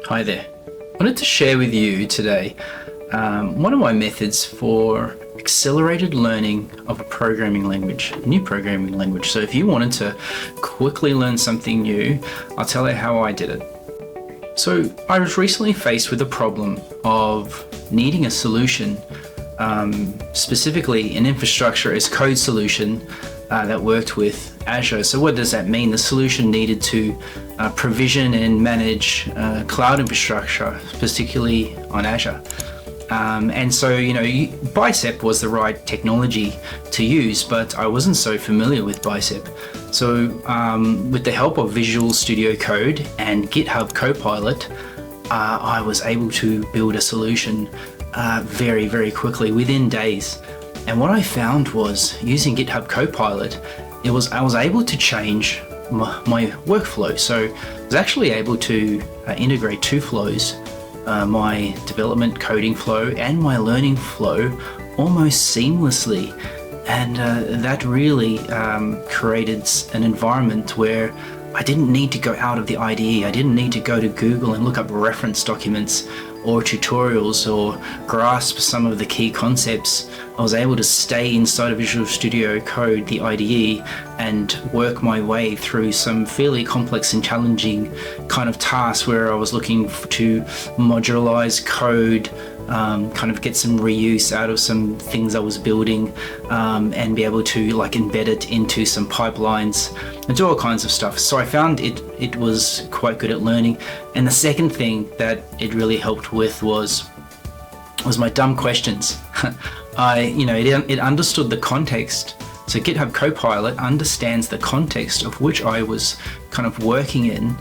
Hi there. I wanted to share with you today one of my methods for accelerated learning of a programming language, a new programming language. So if you wanted to quickly learn something new, I'll tell you how I did it. So I was recently faced with the problem of needing a solution, specifically an infrastructure as code solution that worked with Azure. So what does that mean? The solution needed to provision and manage cloud infrastructure, particularly on Azure. And so, Bicep was the right technology to use, but I wasn't so familiar with Bicep. So with the help of Visual Studio Code and GitHub Copilot, I was able to build a solution very, very quickly, within days. And what I found was, using GitHub Copilot, I was able to change my workflow. So I was actually able to integrate two flows, my development coding flow and my learning flow, almost seamlessly. And that really created an environment where I didn't need to go out of the IDE. I didn't need to go to Google and look up reference documents or tutorials or grasp some of the key concepts. I was able to stay inside of Visual Studio Code, the IDE, and work my way through some fairly complex and challenging kind of tasks where I was looking to modularize code, kind of get some reuse out of some things I was building, and be able to embed it into some pipelines and do all kinds of stuff. So I found it was quite good at learning. And the second thing that it really helped with was my dumb questions. It understood the context. So GitHub Copilot understands the context of which I was kind of working in,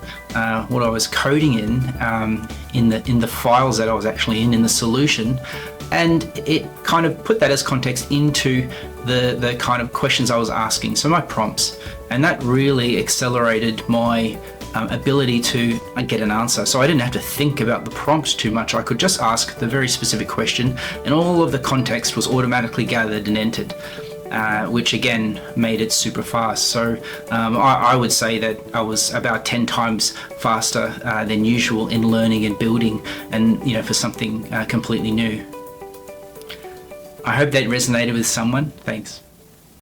what I was coding in the files that I was actually in the solution, and it kind of put that as context into the kind of questions I was asking, so my prompts, and that really accelerated my ability to get an answer. So I didn't have to think about the prompt too much. I could just ask the very specific question, and all of the context was automatically gathered and entered. Which again made it super fast. So I would say that I was about 10 times faster than usual in learning and building, and for something completely new. I hope that resonated with someone. Thanks.